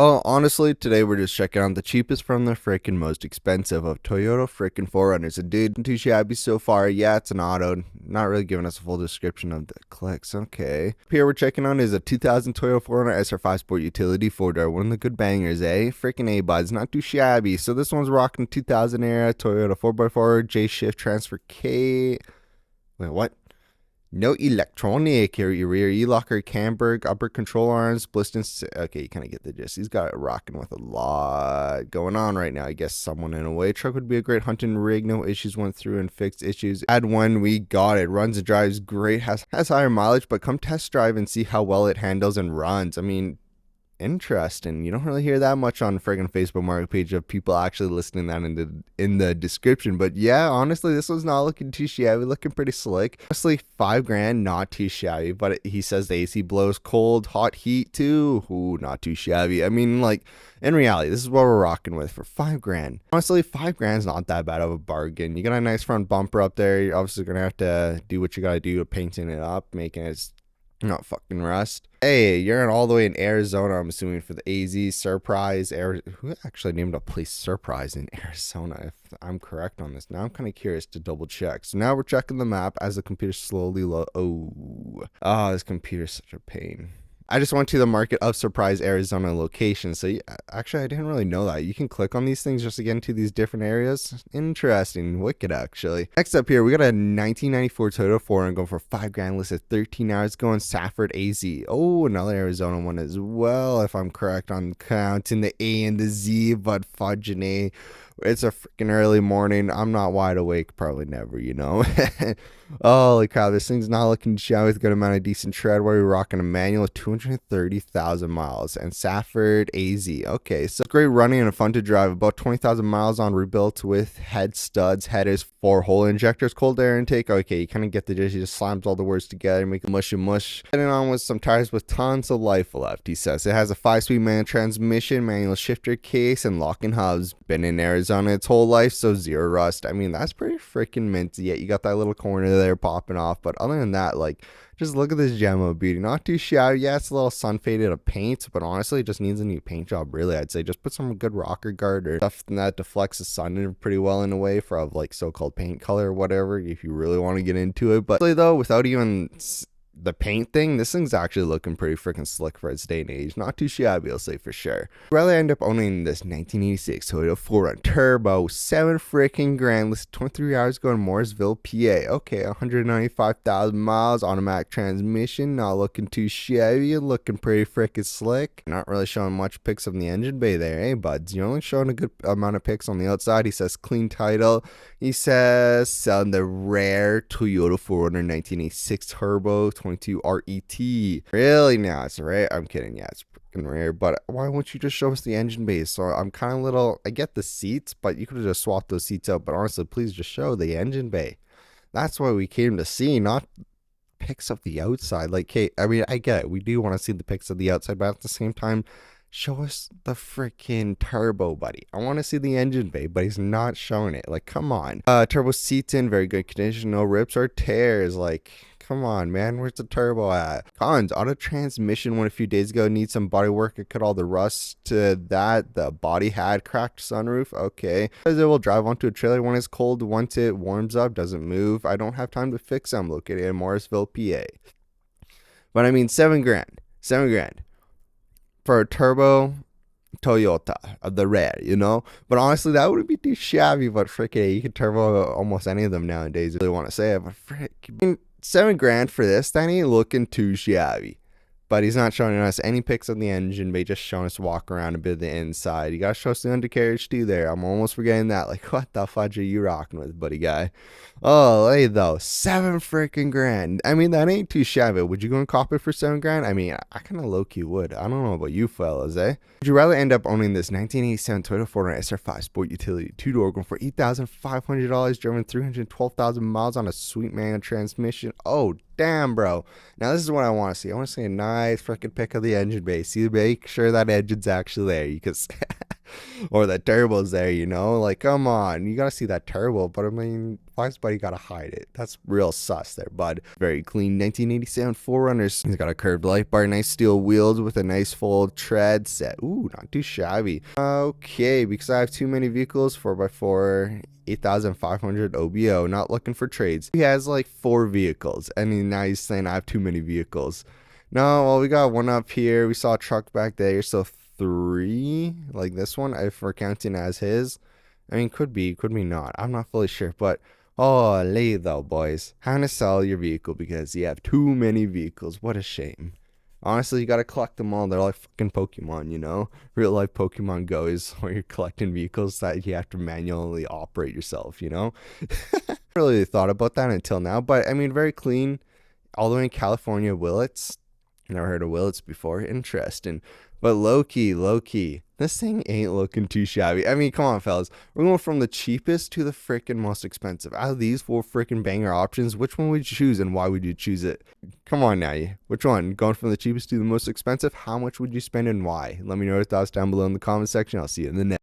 Oh, honestly, today we're just checking out the cheapest from the freaking most expensive of Toyota freaking 4Runners. And dude, too shabby so far. Yeah, it's an auto. Not really giving us a full description of the clicks. Okay. Here we're checking on is a 2000 Toyota 4Runner SR5 Sport Utility 4-door. One of the good bangers, eh? Freaking A-buds. Not too shabby. So this one's rocking 2000 era Toyota 4x4 J-Shift Transfer K. Wait, what? No electronic, your rear E-locker, camber, upper control arms, Bliston. Okay, you kind of get the gist. He's got it rocking with a lot going on right now. I guess someone in a way truck would be a great hunting rig. No issues, went through and fixed issues. Add one, we got it. Runs and drives great, has higher mileage, but come test drive and see how well it handles and runs. I mean, interesting. You don't really hear that much on friggin' Facebook market page of people actually listening that in the description. But yeah, honestly, this one's not looking too shabby, looking pretty slick. Honestly, $5,000, not too shabby. But he says the AC blows cold, hot heat too. Ooh, not too shabby. I mean, like, in reality, this is what we're rocking with for $5,000. Honestly, $5,000 is not that bad of a bargain. You got a nice front bumper up there. You're obviously gonna have to do what you gotta do with painting it up, making it not fucking rust. Hey, you're in all the way in Arizona, I'm assuming, for the AZ Surprise. Who actually named a place Surprise in Arizona, if I'm correct on this? Now I'm kind of curious to double check. So now we're checking the map as the computer slowly this computer's such a pain. I just went to the Market of Surprise, Arizona location. So yeah, actually, I didn't really know that. You can click on these things just to get into these different areas. Interesting. Wicked, actually. Next up here, we got a 1994 Toyota 4 going for $5,000, listed 13 hours, going Safford AZ. Oh, another Arizona one as well, if I'm correct on counting the A and the Z, but fudging A. It's a freaking early morning. I'm not wide awake. Probably never, you know. Holy cow, this thing's not looking shabby with a good amount of decent tread. Where we're rocking a manual of 230,000 miles and Safford AZ. Okay, so great running and fun to drive. About 20,000 miles on, rebuilt with head studs, headers, 4-hole injectors, cold air intake. Okay, you kind of get the gist. He just slams all the words together, make a mushy mush. Heading on with some tires with tons of life left, he says. It has a 5-speed manual transmission, manual shifter case, and locking hubs. Been in Arizona its whole life, so zero rust. I mean, that's pretty freaking minty. Yet you got that little corner there popping off, but other than that, like, just look at this gem of beauty. Not too shabby. Yeah, it's a little sun faded of paint, but honestly, it just needs a new paint job, really. I'd say just put some good rocker guard or stuff that deflects the sun pretty well in a way for like so-called paint color or whatever, if you really want to get into it. But though, without even the paint thing, this thing's actually looking pretty freaking slick for its day and age. Not too shabby, I'll say for sure. Rather end up owning this 1986 Toyota 4Run Turbo, 7 freaking grand, listed 23 hours going Mooresville, PA. Okay, 195,000 miles, automatic transmission, not looking too shabby, looking pretty freaking slick. Not really showing much pics of the engine bay there, eh, buds? You're only showing a good amount of pics on the outside. He says clean title. He says selling the rare Toyota 4Runner 1986 Turbo 22 RET. Really? Now it's rare. I'm kidding. Yeah, it's freaking rare. But why won't you just show us the engine bay? So I'm kind of little. I get the seats, but you could have just swapped those seats out. But honestly, please just show the engine bay. That's what we came to see, not pics of the outside. Like, hey, I mean, I get it. We do want to see the pics of the outside, but at the same time, show us the freaking turbo, buddy. I want to see the engine bay, but he's not showing it. Like, come on. Turbo seats in very good condition, no rips or tears. Like, come on, man. Where's the turbo at? Cons, auto transmission went a few days ago. Needs some body work. It cut all the rust to that. The body had cracked sunroof. Okay. Because it will drive onto a trailer when it's cold. Once it warms up, doesn't move. I don't have time to fix them. Located in Morrisville, PA. But I mean, $7,000. $7,000. For a turbo Toyota of the rare, you know. But honestly, that wouldn't be too shabby. But freaking, you can turbo almost any of them nowadays. I really want to say it, but freaking $7,000 for this, that ain't looking too shabby. But he's not showing us any pics of the engine bay, just showing us walk around a bit of the inside. You gotta show us the undercarriage too there. I'm almost forgetting that. Like, what the fudge are you rocking with, buddy guy? Oh, hey though, $7,000. I mean, that ain't too shabby. Would you go and cop it for $7,000? I mean, I kind of low-key would. I don't know about you fellas, eh? Would you rather end up owning this 1987 Toyota 4Runner SR5 Sport Utility 2-door going for $8,500, driven 312,000 miles on a sweet manual transmission? Oh, damn, bro. Now, this is what I want to see. I want to see a nice freaking pic of the engine bay. See, make sure that engine's actually there. You can or that turbo's there, you know? Like, come on. You got to see that turbo. But, I mean, flags, but you gotta hide it. That's real sus there, bud. Very clean 1987 4Runners. He's got a curved light bar, nice steel wheels with a nice full tread set. Ooh, not too shabby. Okay, because I have too many vehicles, 4x4, 8,500 OBO, not looking for trades. He has like 4 vehicles, and now he's saying I have too many vehicles. No, well, we got one up here. We saw a truck back there, so 3, like this one, if we're counting as his. I mean, could be not. I'm not fully sure, but holy though, boys. How to sell your vehicle because you have too many vehicles. What a shame. Honestly, you gotta collect them all. They're like fucking Pokemon, you know? Real life Pokemon Go is where you're collecting vehicles that you have to manually operate yourself, you know? I really thought about that until now, but I mean, very clean. All the way in California, Willits. Never heard of Willits before. Interesting. But low key. This thing ain't looking too shabby. I mean, come on, fellas. We're going from the cheapest to the freaking most expensive. Out of these 4 freaking banger options, which one would you choose and why would you choose it? Come on now. Which one? Going from the cheapest to the most expensive? How much would you spend and why? Let me know your thoughts down below in the comment section. I'll see you in the next.